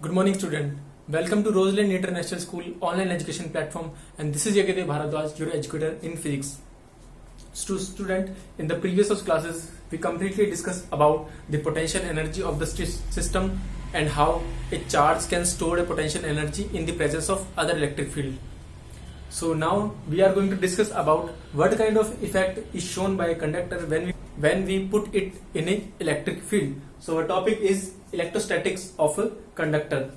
Good morning, student. Welcome to Roseland International School online education platform, and this is Yagdev Bharadwaj, your educator in physics. Student, in the previous classes, we completely discussed about the potential energy of the system and how a charge can store a potential energy in the presence of other electric field. So now we are going to discuss about what kind of effect is shown by a conductor when we put it in an electric field. So our topic is electrostatics of conductor.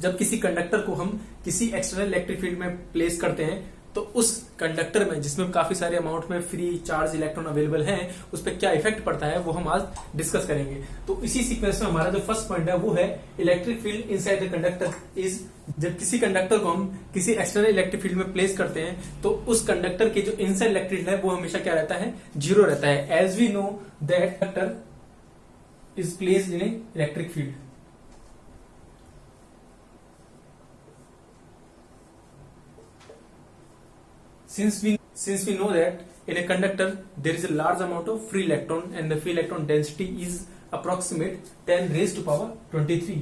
जब किसी conductor को हम किसी external electric field में place करते हैं तो उस कंडक्टर में, जिसमें काफी सारे अमाउंट में फ्री चार्ज इलेक्ट्रॉन अवेलेबल हैं, उस पर क्या इफेक्ट पड़ता है वो हम आज डिस्कस करेंगे। तो इसी सीक्वेंस में हमारा जो फर्स्ट पॉइंट है वो है electric field inside the conductor is. जब किसी कंडक्टर को हम किसी एक्सटर्नल इलेक्ट्रिक फील्ड में प्लेस करते हैं तो उस कंडक्टर के जो इनसाइड इलेक्ट्रिक फील्ड है वो हमेशा क्या रहता है, जीरो रहता है। As we know that conductor is placed in a electric field. Since we know that in a conductor there is a large amount of free electron and the free electron density is approximate 10 raised to power 23.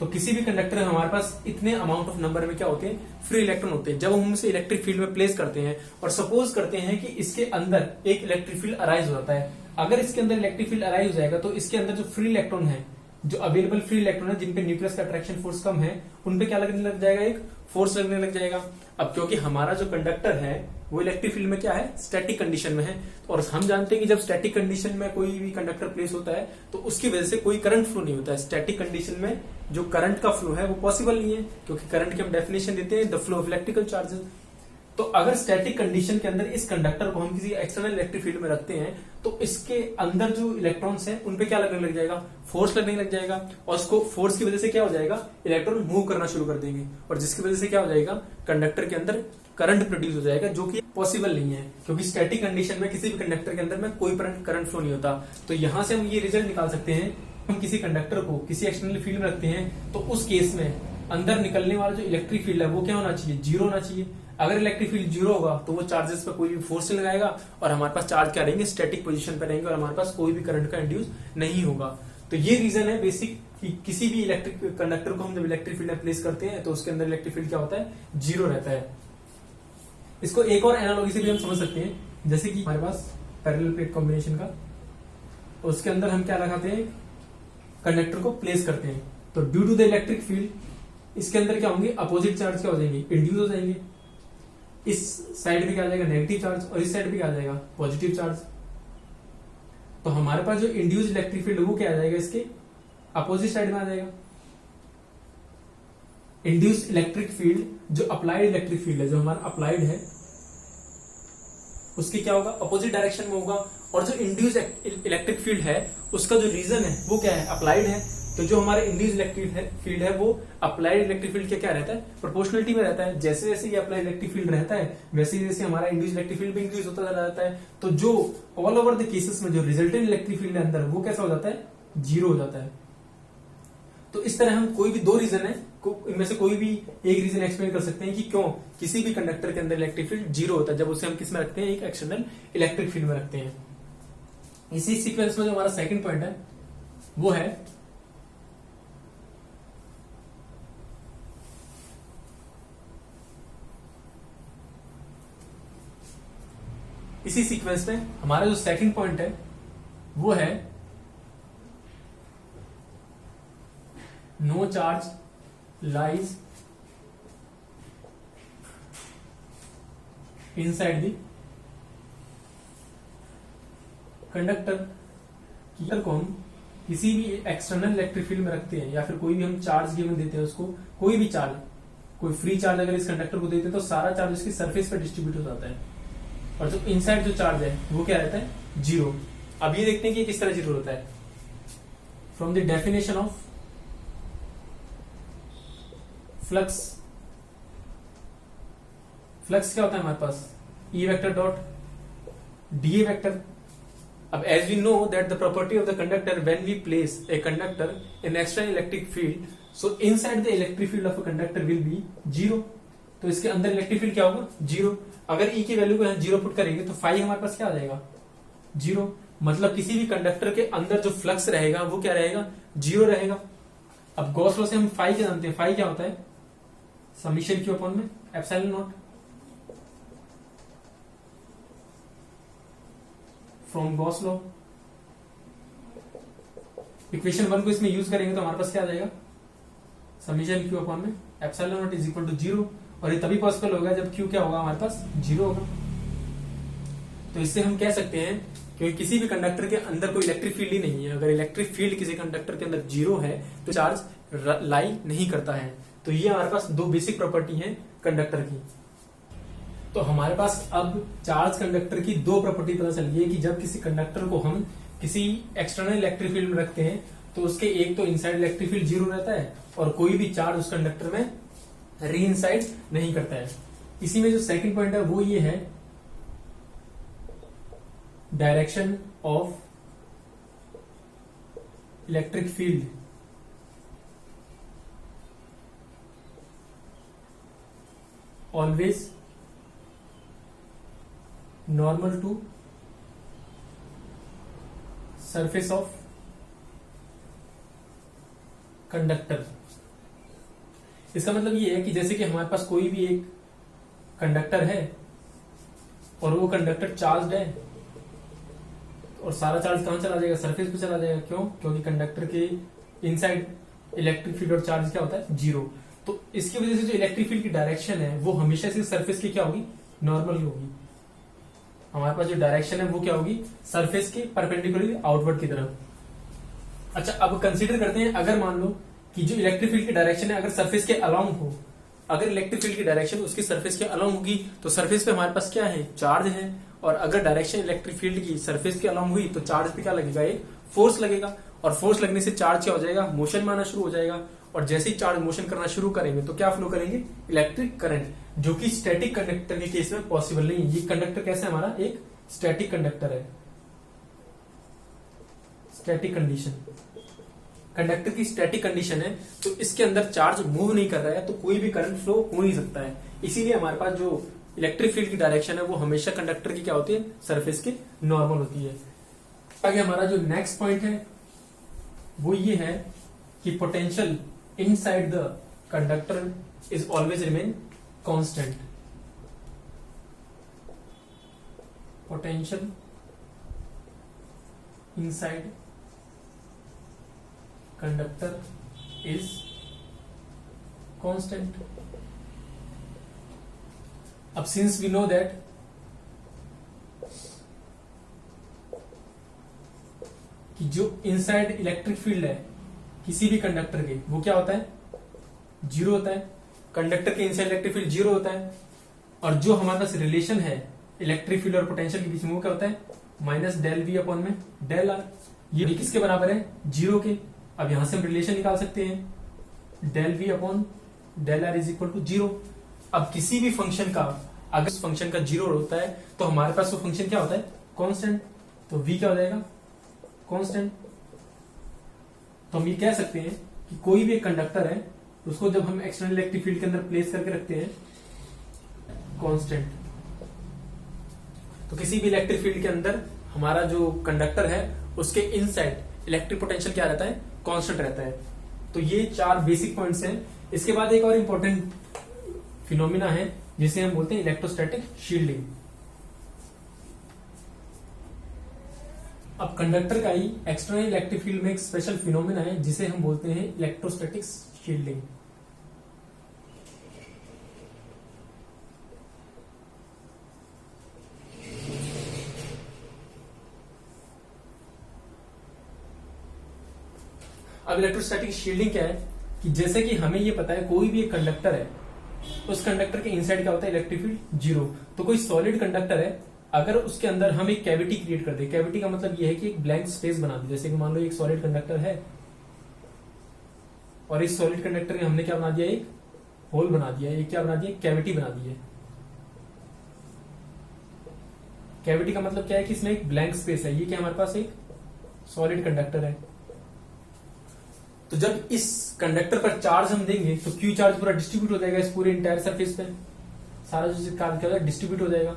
तो किसी भी conductor में हमारे पास इतने amount of number में क्या होते हैं, फ्री इलेक्ट्रॉन होते हैं। जब हम उसे इलेक्ट्रिक फील्ड में प्लेस करते हैं और सपोज करते हैं कि इसके अंदर एक इलेक्ट्रिक फील्ड अराइज हो जाता है, अगर इसके अंदर इलेक्ट्रिक फील्ड अराइज हो जाएगा तो इसके अंदर जो फ्री इलेक्ट्रॉन है, जो अवेलेबल फ्री इलेक्ट्रॉन है, जिनपे न्यूक्लियस का अट्रैक्शन फोर्स कम है, उनपे क्या लगने लग जाएगा, एक फोर्स लगने लग जाएगा। अब क्योंकि हमारा जो कंडक्टर है वो इलेक्ट्रिक फील्ड में क्या है, स्टैटिक कंडीशन में है, और हम जानते हैं कि जब स्टैटिक कंडीशन में कोई भी कंडक्टर प्लेस होता है तो उसकी वजह से कोई करंट फ्लो नहीं होता है। स्टैटिक कंडीशन में जो करंट का फ्लो है वो पॉसिबल नहीं है, क्योंकि करंट की हम डेफिनेशन देते हैं the flow of electrical charges. तो अगर स्टैटिक कंडीशन के अंदर इस कंडक्टर को हम किसी एक्सटर्नल इलेक्ट्रिक फील्ड में रखते हैं तो इसके अंदर जो इलेक्ट्रॉन्स हैं उनपे क्या लगने लग जाएगा, फोर्स लगने लग जाएगा, और उसको फोर्स की वजह से क्या हो जाएगा, इलेक्ट्रॉन मूव करना शुरू कर देंगे, और जिसकी वजह से क्या हो जाएगा, कंडक्टर के अंदर करंट प्रोड्यूस हो जाएगा, जो कि पॉसिबल नहीं है, क्योंकि स्टैटिक कंडीशन में किसी भी कंडक्टर के अंदर में कोई करंट फ्लो नहीं होता। तो यहां से हम ये रिजल्ट निकाल सकते हैं, हम किसी कंडक्टर को किसी एक्सटर्नल फील्ड में रखते हैं तो उस केस में अंदर निकलने वाला जो इलेक्ट्रिक फील्ड है वो क्या होना चाहिए, जीरो होना चाहिए। अगर इलेक्ट्रिक फील्ड जीरो होगा तो वो चार्जेस पर कोई भी फोर्स नहीं लगाएगा और हमारे पास चार्ज क्या रहेंगे, स्टैटिक पोजीशन पर रहेंगे, और हमारे पास कोई भी करंट का इंड्यूस नहीं होगा। तो ये रीजन है बेसिक कि किसी भी इलेक्ट्रिक कंडक्टर को हम जब इलेक्ट्रिक फील्ड में प्लेस करते हैं तो उसके अंदर इलेक्ट्रिक फील्ड क्या होता है, जीरो रहता है। इसको एक और एनालॉजी से भी हम समझ सकते हैं, जैसे कि हमारे पास पैरेलल प्लेट कॉम्बिनेशन का, उसके अंदर हम क्या लगाते हैं, कंडक्टर को प्लेस करते हैं, तो due to the electric field इसके अंदर क्या होंगे, अपोजिट चार्ज क्या हो जाएंगे, इंड्यूस हो जाएंगे। इस साइड में क्या आ जाएगा, नेगेटिव चार्ज, और इस साइड पे क्या आ जाएगा, पॉजिटिव चार्ज। तो हमारे पास जो इंड्यूस इलेक्ट्रिक फील्ड वो क्या आ जाएगा, इसके अपोजिट साइड में आ जाएगा। इंड्यूस इलेक्ट्रिक फील्ड जो अप्लाइड इलेक्ट्रिक फील्ड है, जो हमारा अप्लाइड है, उसकी क्या होगा, अपोजिट डायरेक्शन में होगा। और जो इंड्यूस इलेक्ट्रिक फील्ड है उसका जो रीजन है वो क्या है, अप्लाइड है। तो जो हमारे इंड्यूस इलेक्ट्रिक फील्ड है वो अप्लाइड इलेक्ट्रिक फील्ड के क्या रहता है, प्रोपोर्शनलिटी में रहता है। जैसे जैसे ये अप्लाइड इलेक्ट्रिक फील्ड रहता है वैसे जैसे हमारा इंड्यूस इलेक्ट्रिक फील्ड भी इंक्रीज होता चला जाता है। तो जो ऑल ओवर द केसेस में जो रिजल्टेंट इलेक्ट्रिक फील्ड है अंदर वो कैसा हो जाता है, जीरो हो जाता है। तो इस तरह हम कोई भी दो रीजन है, इनमें से कोई भी एक रीजन एक्सप्लेन कर सकते हैं कि क्यों किसी भी कंडक्टर के अंदर इलेक्ट्रिक फील्ड जीरो होता है जब उसे हम किस में रखते हैं, एक एक्सटर्नल इलेक्ट्रिक फील्ड में रखते हैं। इसी सीक्वेंस में जो हमारा सेकंड पॉइंट है वो है इसी सीक्वेंस में हमारा जो सेकंड पॉइंट है वो है no charge lies inside the conductor को हम किसी भी एक्सटर्नल इलेक्ट्रिक फील्ड में रखते हैं या फिर कोई भी हम चार्ज गिवन देते हैं उसको, कोई भी चार्ज, कोई फ्री चार्ज अगर इस कंडक्टर को देते हैं तो सारा चार्ज उसकी सरफेस पर डिस्ट्रीब्यूट हो जाता है, और जो इनसाइड जो चार्ज है वो क्या रहता है, जीरो। अब ये देखते हैं कि किस तरह जीरो होता है। From the definition of flux, flux क्या होता है हमारे पास, e vector dot d a vector. अब as we know that the property of the conductor when we place a conductor in external electric field, so inside the electric field of a conductor will be zero. तो इसके अंदर electric field क्या होगा, zero. अगर ई की value को zero put करेंगे तो फाई हमारे पास क्या आ जाएगा, जीरो। मतलब किसी भी कंडक्टर के अंदर जो फ्लक्स रहेगा वो क्या रहेगा, जीरो रहेगा। अब गॉस लॉ से हम फाई क्या जानते हैं, फाई क्या होता है, समीशन क्यू अपॉन में epsilon not from Gauss law. Equation 1 को इसमें यूज करेंगे तो हमारे पास क्या आ जाएगा, समीशन क्यू अपॉन में epsilon naught is equal to 0, और ये तभी पॉसिबल होगा जब क्यू क्या होगा, हमारे पास 0 होगा। तो इससे हम कह सकते हैं क्योंकि किसी भी कंडक्टर के अंदर कोई इलेक्ट्रिक फील्ड ही नहीं है, अगर इलेक्ट्रिक फील्ड किसी कंडक्टर के अंदर 0 है तो चार्ज लाई नहीं करता है। तो ये हमारे पास दो बेसिक प्रॉपर्टी है कंडक्टर की। तो हमारे पास अब चार्ज कंडक्टर की दो प्रॉपर्टी पता चल गई है कि जब किसी कंडक्टर को हम किसी एक्सटर्नल इलेक्ट्रिक फील्ड में रखते हैं तो उसके एक तो इनसाइड इलेक्ट्रिक फील्ड 0 रहता है और कोई भी चार्ज उस कंडक्टर में री इनसाइड नहीं करता है। इसी में जो सेकंड पॉइंट है वो ये है, direction of electric field always normal to surface of conductor. इसका मतलब ये है कि जैसे कि हमारे पास कोई भी एक कंडक्टर है और वो कंडक्टर चार्ज है और सारा चार्ज कहां चला जाएगा, सरफेस पे चला जाएगा। क्यों? क्योंकि कंडक्टर के इनसाइड इलेक्ट्रिक फील्ड और चार्ज क्या होता है, 0। तो इसकी वजह से जो इलेक्ट्रिक फील्ड की डायरेक्शन है वो हमेशा से सरफेस की क्या होगी, नॉर्मल ही होगी। हमारे पास जो डायरेक्शन है वो क्या होगी, सरफेस के परपेंडिकुलर आउटवर्ड की तरफ। अच्छा, अब कंसीडर करते हैं अगर मान लो कि जो इलेक्ट्रिक फील्ड की डायरेक्शन है अगर सरफेस के अलाउंग हो, अगर इलेक्ट्रिक फील्ड की डायरेक्शन उसकी सरफेस के अलाउंग होगी तो सरफेस पे हमारे पास क्या है, चार्ज है। और अगर डायरेक्शन इलेक्ट्रिक फील्ड की सरफेस के अलाउंग हुई तो चार्ज पे क्या लगेगा, एक फोर्स लगेगा। और फोर्स लगने से चार्ज क्या हो जाएगा, मोशन में आना शुरू हो जाएगा। और जैसे ही चार्ज मोशन करना शुरू करेंगे तो क्या फ्लो करेंगे, इलेक्ट्रिक करंट, जो कि स्टैटिक कंडक्टर के केस में पॉसिबल नहीं है। ये कंडक्टर कैसे हमारा एक स्टैटिक कंडक्टर है, स्टैटिक कंडीशन, कंडक्टर की स्टैटिक कंडीशन है तो इसके अंदर चार्ज मूव नहीं कर रहा है तो कोई भी करंट फ्लो हो नहीं सकता है। इसीलिए हमारे पास जो इलेक्ट्रिक फील्ड की डायरेक्शन है वो हमेशा कंडक्टर की क्या होती है, सरफेस के नॉर्मल होती है। आगे हमारा जो नेक्स्ट पॉइंट है वो ये है कि potential inside the conductor is always remain constant. Potential inside conductor is constant. अब सिंस वी नो दैट कि जो इनसाइड इलेक्ट्रिक फील्ड है किसी भी कंडक्टर के वो क्या होता है, 0 होता है। कंडक्टर के इनसाइड इलेक्ट्रिक फील्ड 0 होता है। और जो हमारे पास रिलेशन है इलेक्ट्रिक फील्ड और पोटेंशियल के बीच में वो क्या होता है, माइनस डेल वी अपॉन में डेल आर। ये किसके बराबर है, 0 के। अब यहां से हम रिलेशन निकाल सकते हैं, del V upon del R is equal to 0। अब किसी भी फंक्शन का अगर उस फंक्शन का 0 होता है तो हमारे पास वो फंक्शन क्या होता है, कांस्टेंट। तो v क्या हो जाएगा, कांस्टेंट। तो हम ये कह सकते हैं कि कोई भी एक कंडक्टर है उसको जब हम एक्सटर्नल इलेक्ट्रिक फील्ड के अंदर प्लेस करके रखते हैं कांस्टेंट, तो किसी भी इलेक्ट्रिक फील्ड के अंदर हमारा जो कंडक्टर है उसके इनसाइड इलेक्ट्रिक पोटेंशियल क्या रहता है, कांस्टेंट रहता है। तो ये 4 बेसिक पॉइंट्स हैं। इसके बाद एक और इंपॉर्टेंट फिनोमिना है जिसे हम बोलते हैं इलेक्ट्रोस्टैटिक शील्डिंग। अब कंडक्टर का ही एक्सटर्नल इलेक्ट्रिक फील्ड में एक स्पेशल फिनोमिना है जिसे हम बोलते हैं इलेक्ट्रोस्टैटिक शील्डिंग। अब इलेक्ट्रोस्टैटिक शील्डिंग क्या है कि जैसे कि हमें ये पता है कोई भी एक कंडक्टर है, उस कंडक्टर के इनसाइड क्या होता है, इलेक्ट्रिक फील्ड 0। तो कोई सॉलिड कंडक्टर है, अगर उसके अंदर हम एक कैविटी क्रिएट कर दे, कैविटी का मतलब ये है कि एक ब्लैंक स्पेस बना दे। जैसे कि मान लो एक सॉलिड कंडक्टर है और इस सॉलिड कंडक्टर में हमने क्या बना दिया, एक होल बना दिया, एक क्या बना दिया, कैविटी बना दी है। कैविटी का मतलब क्या है कि इसमें एक ब्लैंक स्पेस है। ये क्या हमारे पास एक सॉलिड कंडक्टर है। तो जब इस कंडक्टर पर चार्ज हम देंगे तो क्यू चार्ज पूरा डिस्ट्रीब्यूट हो जाएगा इस पूरे इंटायर सरफेस पे, सारा जो चार्ज क्या होगा डिस्ट्रीब्यूट हो जाएगा।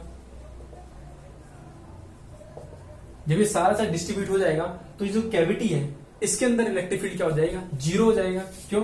जब ये सारा चार्ज डिस्ट्रीब्यूट हो जाएगा तो ये जो कैविटी है इसके अंदर इलेक्ट्रिक फील्ड क्या हो जाएगा, जीरो हो जाएगा। क्यों?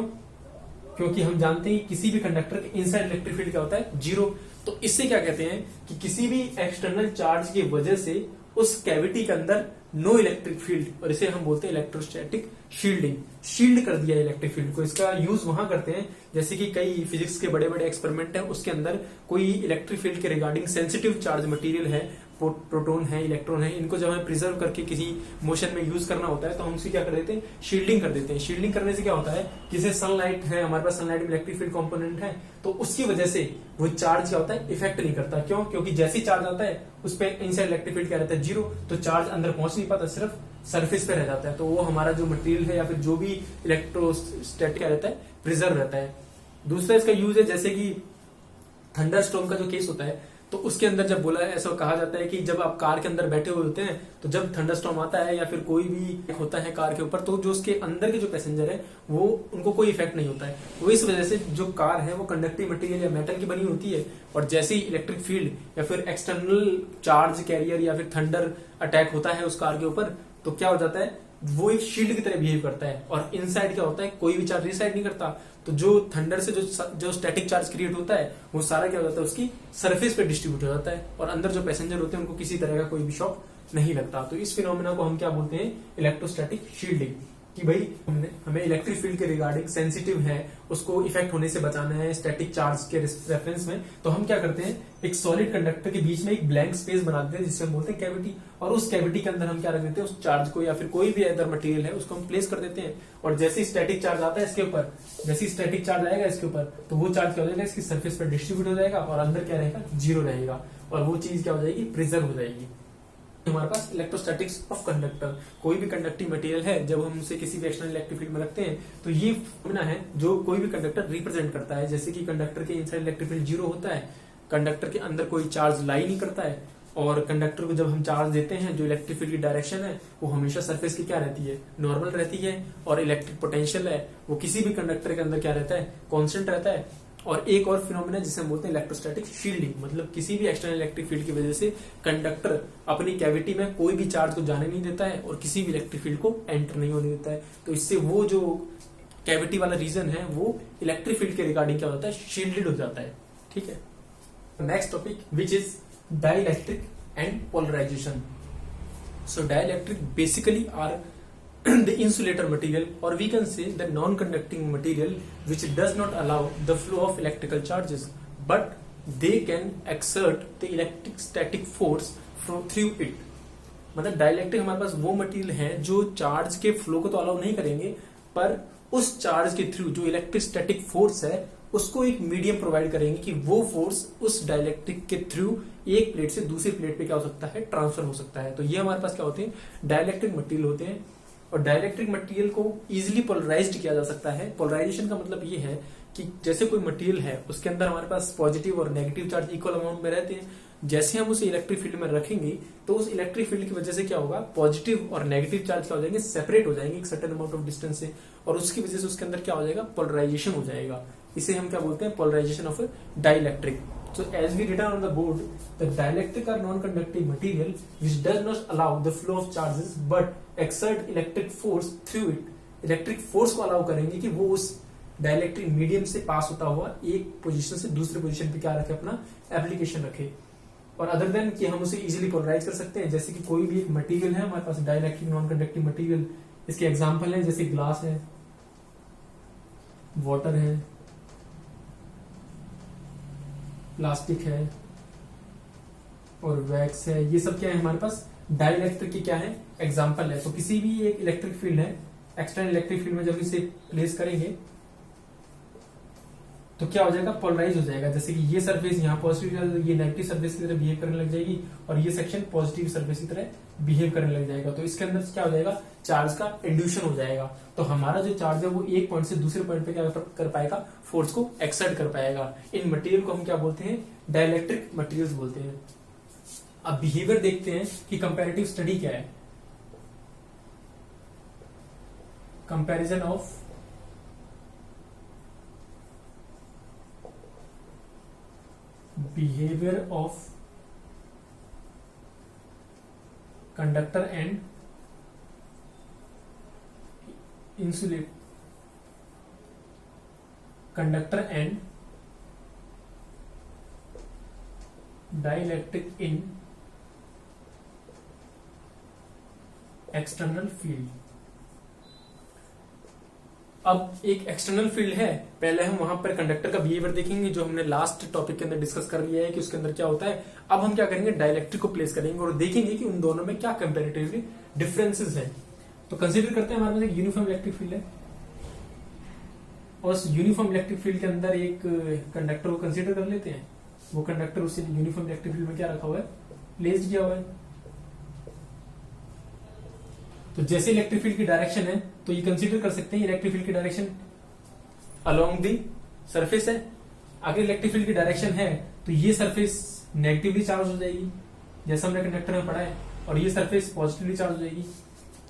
क्योंकि हम जानते हैं किसी भी कंडक्टर के इनसाइड इलेक्ट्रिक फील्ड क्या होता है, जीरो। तो इससे क्या कहते हैं कि किसी भी एक्सटर्नल चार्ज की वजह से उस कैविटी के अंदर नो इलेक्ट्रिक फील्ड, और इसे हम बोलते हैं इलेक्ट्रोस्टैटिक शील्डिंग। शील्ड कर दिया इलेक्ट्रिक फील्ड को। इसका यूज वहां करते हैं जैसे कि कई फिजिक्स के बड़े बड़े एक्सपेरिमेंट हैं, उसके अंदर कोई इलेक्ट्रिक फील्ड के रिगार्डिंग सेंसिटिव चार्ज मटेरियल है, प्रोटॉन है, इलेक्ट्रॉन है, इनको जब हमें प्रिजर्व करके किसी मोशन में यूज करना होता है तो हम उसे क्या कर देते हैं, शील्डिंग कर देते हैं। शील्डिंग करने से क्या होता है, जैसे सनलाइट है, हमारे पास सनलाइट में इलेक्ट्रिक फील्ड कंपोनेंट है, तो उसकी वजह से वो चार्ज क्या होता है, इफेक्ट नहीं करता। क्यों? क्योंकि जैसे ही चार्ज आता है उस पर इनसाइड इलेक्ट्रिक फील्ड क्या रहता है, जीरो। तो चार्ज अंदर पहुंच नहीं पाता, सिर्फ सरफेस पे रह जाता है। तो वो हमारा जो मटेरियल है या फिर जो भी इलेक्ट्रोस्टैटिक रहता है, प्रिजर्व रहता है। दूसरा इसका यूज है जैसे कि थंडर स्टॉर्म का जो केस होता है, तो उसके अंदर जब बोला है, ऐसा कहा जाता है कि जब आप कार के अंदर बैठे हुए होते हैं तो जब थंडरस्टॉर्म आता है या फिर कोई भी होता है कार के ऊपर, तो जो उसके अंदर के जो पैसेंजर है वो उनको कोई इफेक्ट नहीं होता है। वो इस वजह से जो कार है वो कंडक्टिव मटेरियल या मेटल की बनी होती है, और जैसे ही इलेक्ट्रिक फील्ड या फिर एक्सटर्नल चार्ज कैरियर या फिर थंडर अटैक होता है उस कार के ऊपर, तो क्या हो जाता है, वो एक शील्ड की तरह बिहेव करता है। और इनसाइड क्या होता है, कोई भी चार्ज इनसाइड नहीं करता। तो जो थंडर से जो स्टैटिक चार्ज क्रिएट होता है वो सारा क्या हो जाता है, उसकी सरफेस पे डिस्ट्रीब्यूट हो जाता है, और अंदर जो पैसेंजर होते हैं उनको किसी तरह का कोई भी शॉक नहीं लगता। तो इस फिनोमेना को हम क्या बोलते हैं, इलेक्ट्रोस्टैटिक शील्डिंग। कि भाई हमें इलेक्ट्रिक फील्ड के रिगार्डिंग सेंसिटिव है, उसको इफेक्ट होने से बचाना है स्टैटिक चार्ज के रेफरेंस में, तो हम क्या करते हैं, एक सॉलिड कंडक्टर के बीच में एक ब्लैंक स्पेस बना देते हैं जिसे हम बोलते हैं कैविटी, और उस कैविटी के अंदर हम क्या रख देते हैं, उस चार्ज को या फिर कोई भी अदर मटेरियल है उसको हम प्लेस कर देते हैं। और जैसे ही स्टैटिक चार्ज आता है इसके ऊपर, जैसे ही स्टैटिक चार्ज आएगा इसके ऊपर, तो वो चार्ज क्या हो जाएगा, इसकी सरफेस पर डिस्ट्रीब्यूट हो जाएगा, और अंदर क्या रहेगा, जीरो रहेगा, और वो चीज क्या हो जाएगी, प्रिजर्व हो जाएगी। हमारे पास इलेक्ट्रोस्टैटिक्स ऑफ कंडक्टर, कोई भी कंडक्टिव मटेरियल है जब हम उसे किसी भी एक्सटर्नल इलेक्ट्रिक फील्ड में रखते हैं तो ये फिनोमेना है जो कोई भी कंडक्टर रिप्रेजेंट करता है। जैसे कि कंडक्टर के इनसाइड इलेक्ट्रिक फील्ड जीरो होता है, कंडक्टर के अंदर कोई चार्ज लाई नहीं करता है, और कंडक्टर को जब हम चार्ज देते हैं जो इलेक्ट्रिक फील्ड की डायरेक्शन है वो हमेशा सरफेस की क्या रहती है, नॉर्मल रहती है, और इलेक्ट्रिक पोटेंशियल है वो किसी भी कंडक्टर के अंदर क्या रहता है, कांस्टेंट रहता है। और एक और फिनोमेना जिसे हम बोलते हैं इलेक्ट्रोस्टैटिक शील्डिंग, मतलब किसी भी एक्सटर्नल इलेक्ट्रिक फील्ड की वजह से कंडक्टर अपनी कैविटी में कोई भी चार्ज को जाने नहीं देता है और किसी भी इलेक्ट्रिक फील्ड को एंटर नहीं होने देता है। तो इससे वो जो कैविटी वाला रीजन है वो इलेक्ट्रिक फील्ड के रिगार्डिंग क्या होता है, शील्डेड हो जाता है। ठीक है, next topic which is dielectric and polarisation. So dielectric basically are the insulator material, or we can say the non-conducting material which does not allow the flow of electrical charges, but they can exert the electric static force through it। मतलब dielectric हमारे पास वो material है जो charge के flow को तो allow नहीं करेंगे, पर उस चार्ज के थ्रू जो इलेक्ट्रिक स्टैटिक फोर्स है उसको एक मीडियम प्रोवाइड करेंगे कि वो फोर्स उस डाइलेक्ट्रिक के थ्रू एक प्लेट से दूसरी प्लेट पे क्या हो सकता है, ट्रांसफर हो सकता है। तो ये हमारे पास क्या होते हैं, डाइलेक्ट्रिक मटेरियल होते हैं। और डाइलेक्ट्रिक मटेरियल को इजीली पोलराइज्ड किया जा सकता है। पोलराइजेशन का मतलब ये है कि जैसे कोई मटेरियल है उसके अंदर हमारे पास पॉजिटिव और नेगेटिव चार्ज इक्वल अमाउंट में रहते हैं, जैसे हम उसे इलेक्ट्रिक फील्ड में रखेंगे तो उस इलेक्ट्रिक फील्ड की वजह से क्या होगा, पॉजिटिव और नेगेटिव चार्ज क्या हो जाएंगे, सेपरेट हो जाएंगे एक सर्टेन अमाउंट ऑफ डिस्टेंस से, और उसकी वजह से उसके अंदर क्या हो जाएगा, पोलराइजेशन हो जाएगा। इसे हम क्या बोलते हैं, polarisation of dielectric. So as we written on the board, the dielectric or non-conductive material which does not allow the flow of charges but exert electric force through it, electric force को allow करेंगे कि वो उस dielectric medium से पास होता हुआ एक position से दूसरे पोजीशन पे क्या रखे, अपना एप्लीकेशन रखे। और अदर देन कि हम उसे इजीली पोलराइज कर सकते हैं, जैसे कि कोई भी एक मटेरियल है हमारे पास डाइलेक्ट्रिक नॉन कंडक्टिव मटेरियल, इसके एग्जांपल है जैसे ग्लास है, वाटर है, प्लास्टिक है और वैक्स है। ये सब क्या है, हमारे पास डाइलेक्ट्रिक की क्या है, एग्जांपल है। तो किसी भी एक इलेक्ट्रिक फील्ड है, एक्सटर्नल इलेक्ट्रिक फील्ड में जब इसे प्लेस करेंगे तो क्या हो जाएगा, पोलराइज हो जाएगा। जैसे कि ये सरफेस यहाँ पॉजिटिव, ये नेगेटिव सरफेस की तरह बिहेव करने लग जाएगी, और ये सेक्शन पॉजिटिव सरफेस की तरह बिहेव करने लग जाएगा। तो इसके अंदर क्या हो जाएगा, चार्ज का इंड्यूशन हो जाएगा। तो हमारा जो चार्ज है वो एक पॉइंट से दूसरे पॉइंट पे क्या कर पाएगा, फोर्स को एक्सर्ट कर पाएगा। इन मटेरियल को हम क्या बोलते हैं, डाइलेक्ट्रिक मटेरियल्स बोलते हैं। अब बिहेवियर देखते हैं कि कंपैरेटिव स्टडी क्या है। Comparison of behavior of conductor and insulate conductor and dielectric in external field। अब एक एक्सटर्नल फील्ड है, पहले हम वहां पर कंडक्टर का बिहेवियर देखेंगे जो हमने लास्ट टॉपिक के अंदर डिस्कस कर लिया है कि उसके अंदर क्या होता है। अब हम क्या करेंगे, डाइलेक्ट्रिक को प्लेस करेंगे और देखेंगे कि उन दोनों में क्या कंपैरेटिवली डिफरेंसेस है। तो कंसीडर करते हैं हमारे पास एक यूनिफॉर्म इलेक्ट्रिक फील्ड है और उस यूनिफॉर्म इलेक्ट्रिक फील्ड के अंदर एक कंडक्टर को कंसीडर कर लेते हैं। वो कंडक्टर उस यूनिफॉर्म इलेक्ट्रिक फील्ड में क्या रखा हुआ है, प्लेस्ड किया हुआ है। तो जैसे इलेक्ट्रिक फील्ड की डायरेक्शन है तो ये कंसीडर कर सकते हैं इलेक्ट्रिक फील्ड की डायरेक्शन अलोंग दी सरफेस है। अगर इलेक्ट्रिक फील्ड की डायरेक्शन है तो ये सरफेस नेगेटिवली चार्ज हो जाएगी जैसा हमने कंडक्टर में पढ़ा है, और ये सरफेस पॉजिटिवली चार्ज हो जाएगी।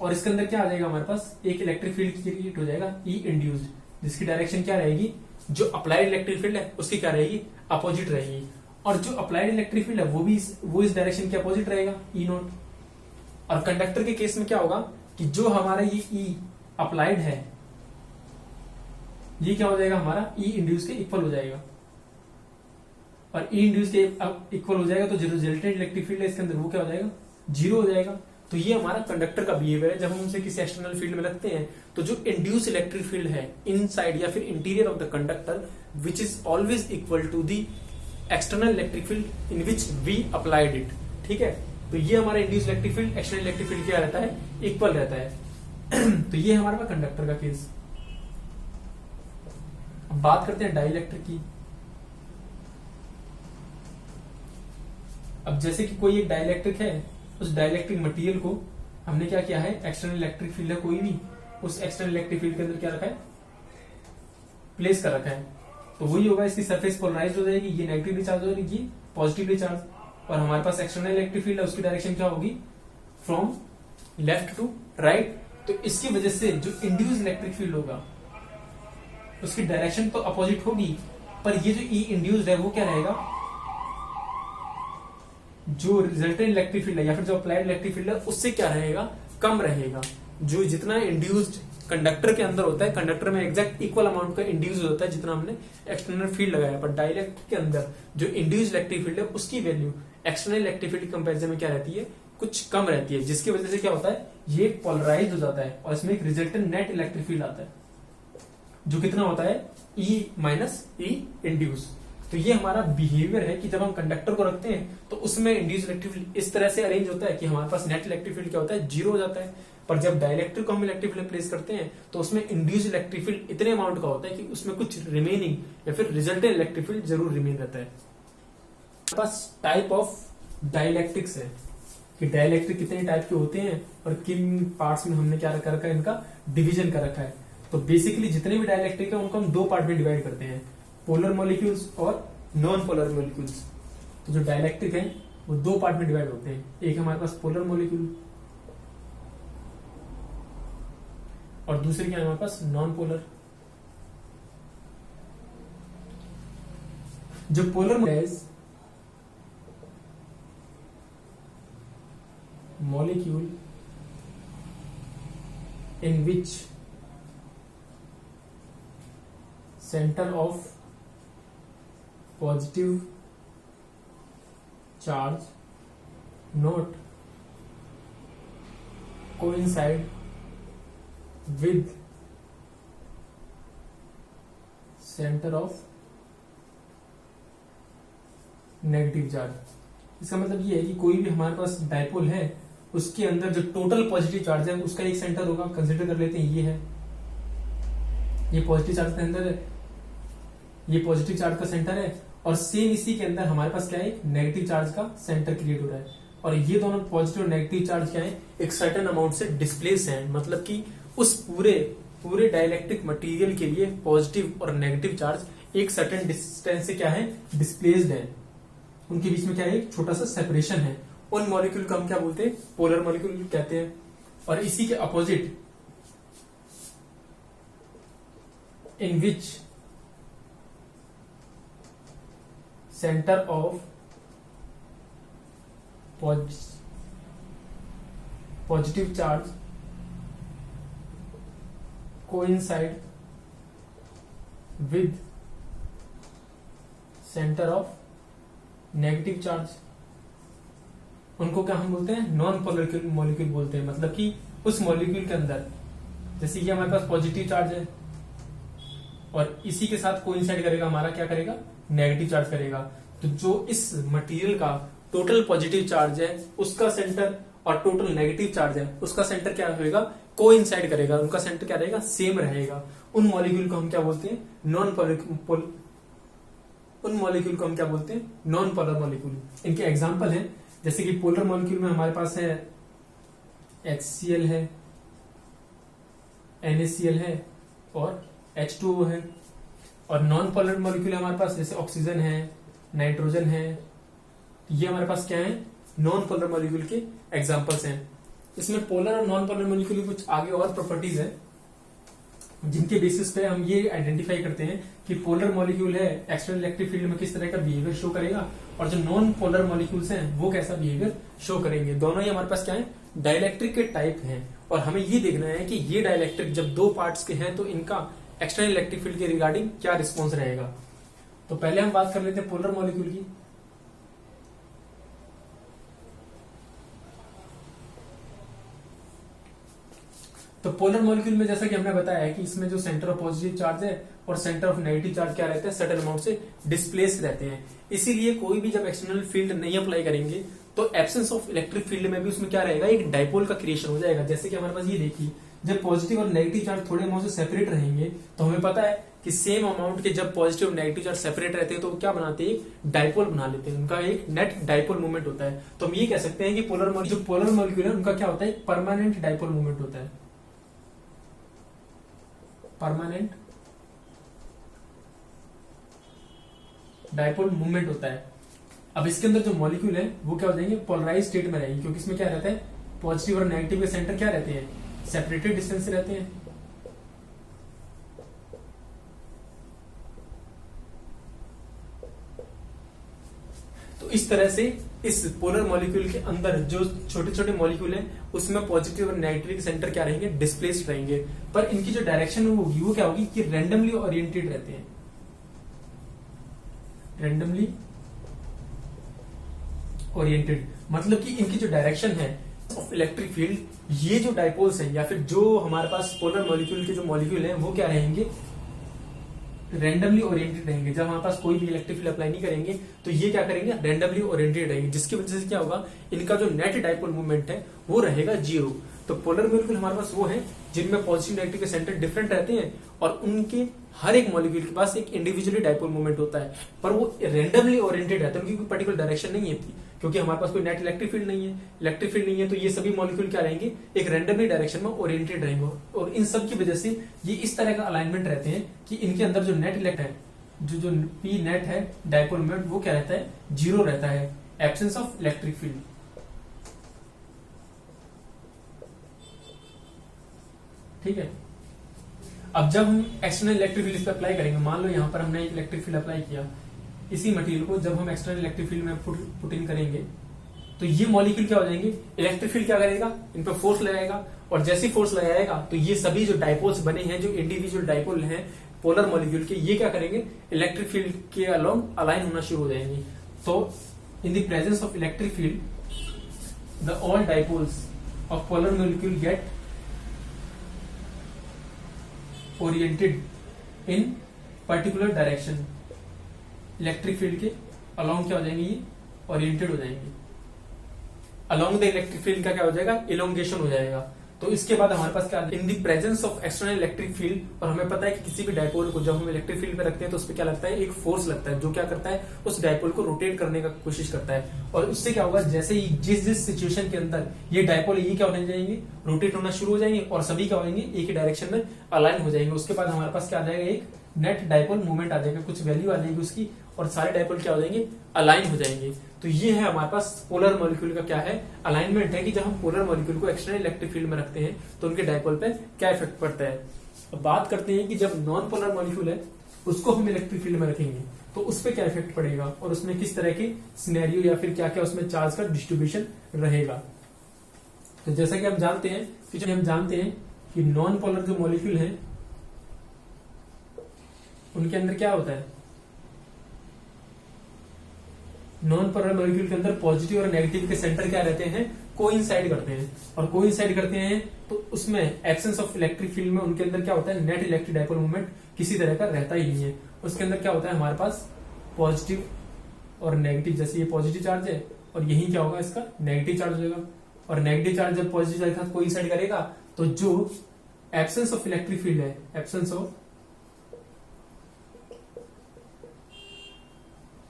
और इसके अंदर क्या आ जाएगा, हमारे पास एक इलेक्ट्रिक फील्ड क्रिएट हो जाएगा ई इंड्यूस्ड, जिसकी डायरेक्शन क्या रहेगी, जो अप्लाइड इलेक्ट्रिक फील्ड है उसकी क्या रहेगी, अपोजिट रहेगी। और जो अप्लाइड इलेक्ट्रिक फील्ड है वो इस डायरेक्शन के अपोजिट रहेगा, ई नोट। और कंडक्टर के केस में क्या होगा कि जो हमारा ये ई अप्लाइड है ये क्या हो जाएगा, हमारा ई इंड्यूस के इक्वल हो जाएगा। और ई इंड्यूस के इक्वल हो जाएगा तो जो रिजल्टेंट इलेक्ट्रिक फील्ड है इसके अंदर वो क्या हो जाएगा, जीरो हो जाएगा। तो ये हमारा कंडक्टर का बिहेवियर है। जब हम उसे किसी एक्सटर्नल फील्ड में रखते हैं तो जो इंड्यूस इलेक्ट्रिक फील्ड है इनसाइड या फिर interior of the conductor which is always equal to the external electric field in which we applied it. ठीक है, तो ये हमारा induce electric field external electric field क्या रहता है, इक्वल रहता है। तो ये हमारे पास कंडक्टर का केस। अब बात करते हैं डाइलेक्ट्रिक की। अब जैसे कि कोई एक डाइलेक्ट्रिक है, उस डाइलेक्ट्रिक मटेरियल को हमने क्या किया है, एक्सटर्नल इलेक्ट्रिक फील्ड है कोई भी, उस एक्सटर्नल इलेक्ट्रिक फील्ड के अंदर क्या रखा है, प्लेस कर रखा है। तो वही होगा, इसकी सरफेस पोलराइज्ड हो जाएगी, ये नेगेटिवली चार्ज हो जाएगी, ये पॉजिटिवली चार्ज। और हमारे पास एक्सटर्नल इलेक्ट्रिक फील्ड है, उसकी डायरेक्शन क्या होगी, फ्रॉम लेफ्ट टू राइट। तो इसकी वजह से जो इंड्यूस इलेक्ट्रिक फील्ड होगा उसकी डायरेक्शन तो अपोजिट होगी, पर ये जो ई इंड्यूस्ड है वो क्या रहेगा, जो रिजल्टेंट इलेक्ट्रिक फील्ड है या फिर जो अप्लाइड इलेक्ट्रिक फील्ड है उससे क्या रहेगा, कम रहेगा। जो जितना इंड्यूस्ड कंडक्टर के अंदर होता है, कंडक्टर में एग्जैक्ट इक्वल अमाउंट का इंड्यूस होता है जितना हमने एक्सटर्नल फील्ड लगाया, पर डाइलेक्ट्रिक के अंदर जो इंड्यूस इलेक्ट्रिक फील्ड है उसकी value external electric field comparison में क्या रहती है, कुछ कम रहती है, जिसकी वजह से क्या होता है, ये पोलराइज हो जाता है और इसमें एक रिजल्टेंट नेट इलेक्ट्रिक फील्ड आता है जो कितना होता है, ई माइनस ई इंड्यूस। तो ये हमारा बिहेवियर है कि जब हम कंडक्टर को रखते हैं तो उसमें इंड्यूस इलेक्ट्रिक फील्ड इस तरह से अरेंज होता है कि हमारे पास नेट इलेक्ट्रिक फील्ड क्या होता है, जीरो हो जाता है। पर जब डाइलेक्ट्रिक को हम इलेक्ट्रिक फील्ड प्लेस करते हैं तो उसमें इंड्यूस इलेक्ट्रिक फील्ड इतने अमाउंट का होता है कि उसमें कुछ रिमेनिंग या फिर रिजल्टेंट इलेक्ट्रिक फील्ड जरूर रिमेन रहता है। हमारे पास टाइप ऑफ डाइलेक्ट्रिक्स है कि डाइलेक्ट्रिक कितने टाइप के होते हैं और किन पार्ट्स में हमने क्या कर रखा है, इनका डिवीजन कर रखा है। तो बेसिकली जितने भी डाइलेक्ट्रिक है उनको हम दो पार्ट में डिवाइड करते हैं, पोलर मॉलिक्यूल्स और नॉन पोलर मॉलिक्यूल्स। तो जो डाइलेक्ट्रिक है वो दो पार्ट में डिवाइड होते हैं, एक हमारे पास पोलर मॉलिक्यूल और दूसरी क्या है हमारे पास, नॉन पोलर। जो polar molecule in which centre of positive charge not coincide with center of negative charge. इसका मतलब ये है कि कोई भी हमारे पास डायपोल है उसके अंदर जो टोटल पॉजिटिव चार्ज है उसका एक सेंटर होगा, कंसिडर कर लेते हैं ये है, ये पॉजिटिव चार्ज के अंदर है, ये पॉजिटिव चार्ज का सेंटर है और सेम इसी के अंदर हमारे पास क्या है, नेगेटिव चार्ज का सेंटर क्रिएट हो रहा है। और ये दोनों पॉजिटिव और नेगेटिव चार्ज क्या है, एक सर्टेन अमाउंट से डिस्प्लेस है, मतलब कि उस पूरे डाइलेक्ट्रिक मटेरियल के लिए पॉजिटिव और नेगेटिव चार्ज एक सर्टेन डिस्टेंस से क्या है, डिस्प्लेस्ड है। उनके बीच में क्या है, एक छोटा सा सेपरेशन है। उन मॉलिक्यूल को हम क्या बोलते हैं, पोलर मॉलिक्यूल कहते हैं। और इसी के opposite in which centre of positive charge coincide with centre of negative charge, उनको क्या हम बोलते हैं, नॉन पोलर मॉलिक्यूल बोलते हैं। मतलब कि उस मॉलिक्यूल के अंदर जैसे कि हमारे पास पॉजिटिव चार्ज है और इसी के साथ कोइंसाइड करेगा हमारा, क्या करेगा, नेगेटिव चार्ज करेगा। तो जो इस मटेरियल का टोटल पॉजिटिव चार्ज है उसका सेंटर और टोटल नेगेटिव चार्ज है उसका सेंटर क्या होगा, कोइंसाइड करेगा, उनका सेंटर क्या रहेगा, सेम रहेगा। उन मॉलिक्यूल को हम क्या बोलते हैं, उन मॉलिक्यूल को हम क्या बोलते हैं, नॉन पोलर मॉलिक्यूल। इनके एग्जांपल हैं जैसे कि पोलर मॉलिक्यूल में हमारे पास है HCl है, NaCl है और H2O है। और नॉन पोलर मॉलिक्यूल हमारे पास जैसे ऑक्सीजन है, नाइट्रोजन है। ये हमारे पास क्या है, नॉन पोलर मॉलिक्यूल के एग्जांपल्स हैं। इसमें पोलर और नॉन पोलर मॉलिक्यूल की कुछ आगे और प्रॉपर्टीज है जिनके बेसिस पे हम ये आइडेंटिफाई करते हैं कि पोलर मॉलिक्यूल है एक्सटर्नल इलेक्ट्रिक फील्ड में किस तरह का बिहेवियर शो करेगा और जो नॉन पोलर मॉलिक्यूल्स हैं वो कैसा बिहेवियर शो करेंगे। दोनों ही हमारे पास क्या है, डाइलेक्ट्रिक के टाइप हैं और हमें ये देखना है कि ये डाइलेक्ट्रिक जब दो पार्ट्स के हैं तो इनका एक्सटर्नल इलेक्ट्रिक फील्ड के रिगार्डिंग क्या रिस्पॉन्स रहेगा। तो पहले हम बात कर लेते हैं पोलर मॉलिक्यूल की। तो पोलर मॉलिक्यूल में जैसा कि हमने बताया है कि इसमें जो सेंटर ऑफ पॉजिटिव चार्ज है और सेंटर ऑफ नेगेटिव चार्ज क्या रहते हैं, सर्टेन अमाउंट से डिस्प्लेस रहते हैं। इसीलिए कोई भी जब एक्सटर्नल फील्ड नहीं अप्लाई करेंगे तो एब्सेंस ऑफ इलेक्ट्रिक फील्ड में भी उसमें क्या रहेगा, एक डाइपोल का क्रिएशन हो जाएगा। जैसे कि हमारे पास ये देखिए, जब पॉजिटिव और नेगेटिव चार्ज थोड़े अमाउंट से सेपरेट रहेंगे तो हमें पता है कि सेम अमाउंट के जब पॉजिटिव और नेगेटिव चार्ज सेपरेट रहते हैं तो क्या बनाते हैं, एक डाइपोल बना लेते हैं। उनका एक नेट डाइपोल मूवमेंट होता है। तो हम ये कह सकते हैं कि जो पोलर मॉलिक्यूल है उनका क्या होता है, परमानेंट डाइपोल मूवमेंट होता है, परमानेंट डाइपोल मूवमेंट होता है। अब इसके अंदर जो मॉलिक्यूल है वो क्या हो जाएंगे, पोलराइज स्टेट में रहेंगे, क्योंकि इसमें क्या रहता है, पॉजिटिव और नेगेटिव के सेंटर क्या रहते हैं, सेपरेटेड डिस्टेंस से रहते हैं। तो इस तरह से इस पोलर मॉलिक्यूल के अंदर जो छोटे छोटे मॉलिक्यूल हैं उसमें पॉजिटिव और नेगेटिव के सेंटर क्या रहेंगे, डिस्प्लेस्ड रहेंगे। पर इनकी जो डायरेक्शन होगी वो क्या होगी, कि रैंडमली ओरिएंटेड रहते हैं, रैंडमली ओरिएंटेड। मतलब कि इनकी जो डायरेक्शन है ऑफ इलेक्ट्रिक फील्ड, ये जो डाइपोल्स हैं या फिर जो हमारे पास पोलर मॉलिक्यूल के जो मॉलिक्यूल हैं वो क्या रहेंगे, रैंडमली ओरिएंटेड रहेंगे। जब हमारे पास कोई भी इलेक्ट्रिक फील्ड अप्लाई नहीं करेंगे तो ये क्या करेंगे, रैंडमली ओरिएंटेड रहेंगे, जिसकी वजह से क्या होगा, इनका जो नेट डाइपोल मूवमेंट है वो रहेगा 0। तो पोलर मॉलिक्यूल हमारे पास वो है जिनमें पॉजिटिव नेगेटिव के सेंटर डिफरेंट रहते हैं और उनके हर एक मॉलिक्यूल के पास एक इंडिविजुअली डाइपोल मूवमेंट होता है, पर वो रैंडमली ओरिएंटेड रहता है, उनकी कोई पर्टिकुलर डायरेक्शन नहीं है, क्योंकि हमारे पास कोई नेट इलेक्ट्रिक फील्ड नहीं है। इलेक्ट्रिक फील्ड नहीं है तो ये सभी मॉलिक्यूल क्या रहेंगे, एक रैंडमली डायरेक्शन में ओरिएंटेड रहेंगे। और इन सब की वजह से ये इस तरह का अलाइनमेंट रहते हैं कि इनके अंदर जो नेट इलेक्ट है, जो पी नेट है डाइपोल मोमेंट, वो क्या रहता है, 0 रहता है, एब्सेंस ऑफ इलेक्ट्रिक फील्ड। ठीक है। अब जब हम एक्सटर्नल इलेक्ट्रिक फील्ड इस पर अप्लाई करेंगे, मान लो यहां पर हमने एक इलेक्ट्रिक फील्ड अप्लाई किया, इसी मटेरियल को जब हम एक्सटर्नल इलेक्ट्रिक फील्ड में पुट इन करेंगे तो ये मॉलिक्यूल क्या हो जाएंगे, इलेक्ट्रिक फील्ड क्या करेगा, इन पर फोर्स लगाएगा और जैसे फोर्स लगाएगा तो ये सभी जो डाइपोल्स बने हैं, जो इंडिविजुअल डाइपोल हैं पोलर मॉलिक्यूल के, ये क्या करेंगे, इलेक्ट्रिक फील्ड के अलोंग अलाइन होना शुरू हो जाएंगे। तो in the presence of electric field the all dipoles of polar molecule get oriented in particular direction. Electric field के अलोंग क्या हो जाएंगे, ये ओरिएंटेड हो जाएंगे। अलोंग द इलेक्ट्रिक फील्ड का क्या हो जाएगा, इलोंगेशन हो जाएगा। तो इसके बाद हमारे पास क्या, इन the presence of external electric field, और हमें पता है कि किसी भी डाइपोल को जब हम इलेक्ट्रिक फील्ड पे रखते हैं तो उस पर क्या लगता है, एक फोर्स लगता है, जो क्या करता है, उस डाइपोल को रोटेट करने का कोशिश करता है। और उससे क्या होगा, जैसे ही जिस सिचुएशन के अंदर ये डाइपोल ये क्या होने जाएंगे, रोटेट होना शुरू हो जाएंगे और सभी क्या होंगे, एक ही डायरेक्शन में अलाइन हो जाएंगे। उसके बाद हमारे पास क्या आ जाएगा, एक नेट डाइपोल मूवमेंट आ जाएगा, कुछ वैल्यू आ जाएगी उसकी, और सारे डाइपोल क्या हो जाएंगे, अलाइन हो जाएंगे। तो ये है हमारे पास पोलर मॉलिक्यूल का क्या है, अलाइनमेंट है कि जब हम पोलर मॉलिक्यूल को एक्सटर्नल इलेक्ट्रिक फील्ड में रखते हैं तो उनके डाइपोल पे क्या इफेक्ट पड़ता है। अब बात करते हैं कि जब नॉन पोलर मॉलिक्यूल है उसको हम इलेक्ट्रिक फील्ड में रखेंगे तो उस पर क्या इफेक्ट पड़ेगा और उसमें किस तरह के सिनेरियो या फिर क्या क्या उसमें चार्ज का डिस्ट्रीब्यूशन रहेगा। तो जैसा कि हम जानते हैं कि नॉन पोलर जो मॉलिक्यूल है उनके अंदर क्या होता है, नॉन पोलर मॉलिक्यूल के अंदर पॉजिटिव और नेगेटिव के सेंटर क्या रहते हैं, कोइंसाइड करते हैं, और कोइंसाइड करते हैं तो उसमें एब्सेंस ऑफ इलेक्ट्रिक फील्ड में उनके अंदर क्या होता है, नेट इलेक्ट्रिक डाइपोल मूवमेंट किसी तरह का रहता ही नहीं है। उसके अंदर क्या होता है, हमारे पास पॉजिटिव और नेगेटिव, जैसे ये पॉजिटिव चार्ज है और यही क्या होगा, इसका नेगेटिव चार्ज होगा, और नेगेटिव चार्ज जब पॉजिटिव चार्ज के साथ कोइंसाइड करेगा तो जो एब्सेंस ऑफ इलेक्ट्रिक फील्ड है, एब्सेंस ऑफ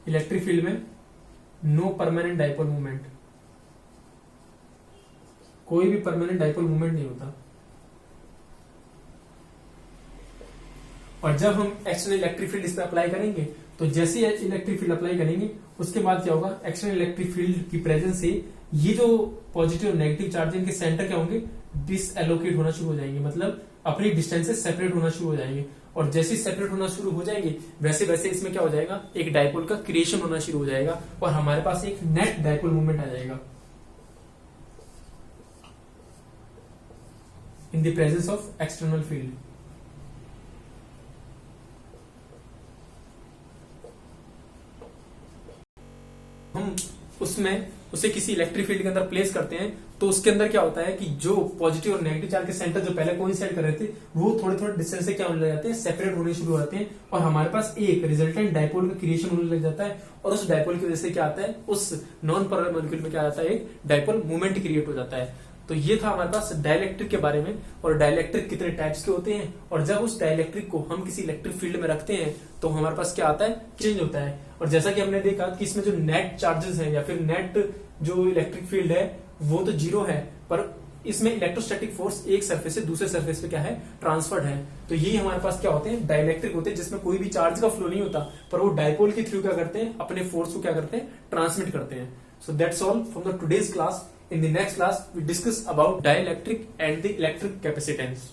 इलेक्ट्रिक फील्ड में नो परमानेंट डाइपोल मूवमेंट, कोई भी परमानेंट डाइपोल मूवमेंट नहीं होता। और जब हम एक्सटर्नल इलेक्ट्रिक फील्ड इस पर अप्लाई करेंगे तो जैसे ही इलेक्ट्रिक फील्ड अप्लाई करेंगे उसके बाद क्या होगा, एक्सटर्नल इलेक्ट्रिक फील्ड की प्रेजेंस से ये जो पॉजिटिव और नेगेटिव चार्ज है इनके सेंटर क्या होंगे, डिसएलोकेट होना शुरू हो जाएंगे, मतलब अपनी डिस्टेंस से सेपरेट होना शुरू हो जाएंगे। और जैसे सेपरेट होना शुरू हो जाएंगे वैसे वैसे इसमें क्या हो जाएगा, एक डाइपोल का क्रिएशन होना शुरू हो जाएगा और हमारे पास एक नेट डाइपोल मूवमेंट आ जाएगा इन the presence of external field. हम उसमें उसे किसी इलेक्ट्रिक फील्ड के अंदर प्लेस करते हैं तो उसके अंदर क्या होता है कि जो पॉजिटिव और नेगेटिव चार्ज के सेंटर जो पहले कोइंसाइड कर रहे थे वो थोड़े थोड़े डिस्टेंस से क्या होने लग जाते हैं, सेपरेट होने शुरू हो जाते हैं और हमारे पास एक रिजल्टेंट डाइपोल का क्रिएशन होने लग जाता है। और उस डाइपोल की वजह से क्या आता है, उस नॉन पोलर मॉलिक्यूल में क्या आता है, एक डाइपोल मूवमेंट क्रिएट हो जाता है। तो ये था हमारे पास डाइलेक्ट्रिक के बारे में, और डाइलेक्ट्रिक कितने टाइप्स के होते हैं, और जब उस डाइलेक्ट्रिक को हम किसी इलेक्ट्रिक फील्ड में रखते हैं तो हमारे पास क्या आता है, चेंज होता है। और जैसा कि हमने देखा कि इसमें जो नेट चार्जेस हैं या फिर नेट जो इलेक्ट्रिक फील्ड है वो तो जीरो है, पर इसमें इलेक्ट्रोस्टैटिक फोर्स एक सरफेस से दूसरे सरफेस पे क्या है, ट्रांसफर्ड है। तो यही हमारे पास क्या होते हैं, डाइलेक्ट्रिक होते हैं, जिसमें कोई भी चार्ज का फ्लो नहीं होता पर वो डाइपोल के थ्रू क्या करते हैं, अपने फोर्स को क्या करते हैं, ट्रांसमिट करते हैं। So that's all from the today's class. In the next class, we discuss about dielectric and the electric capacitance.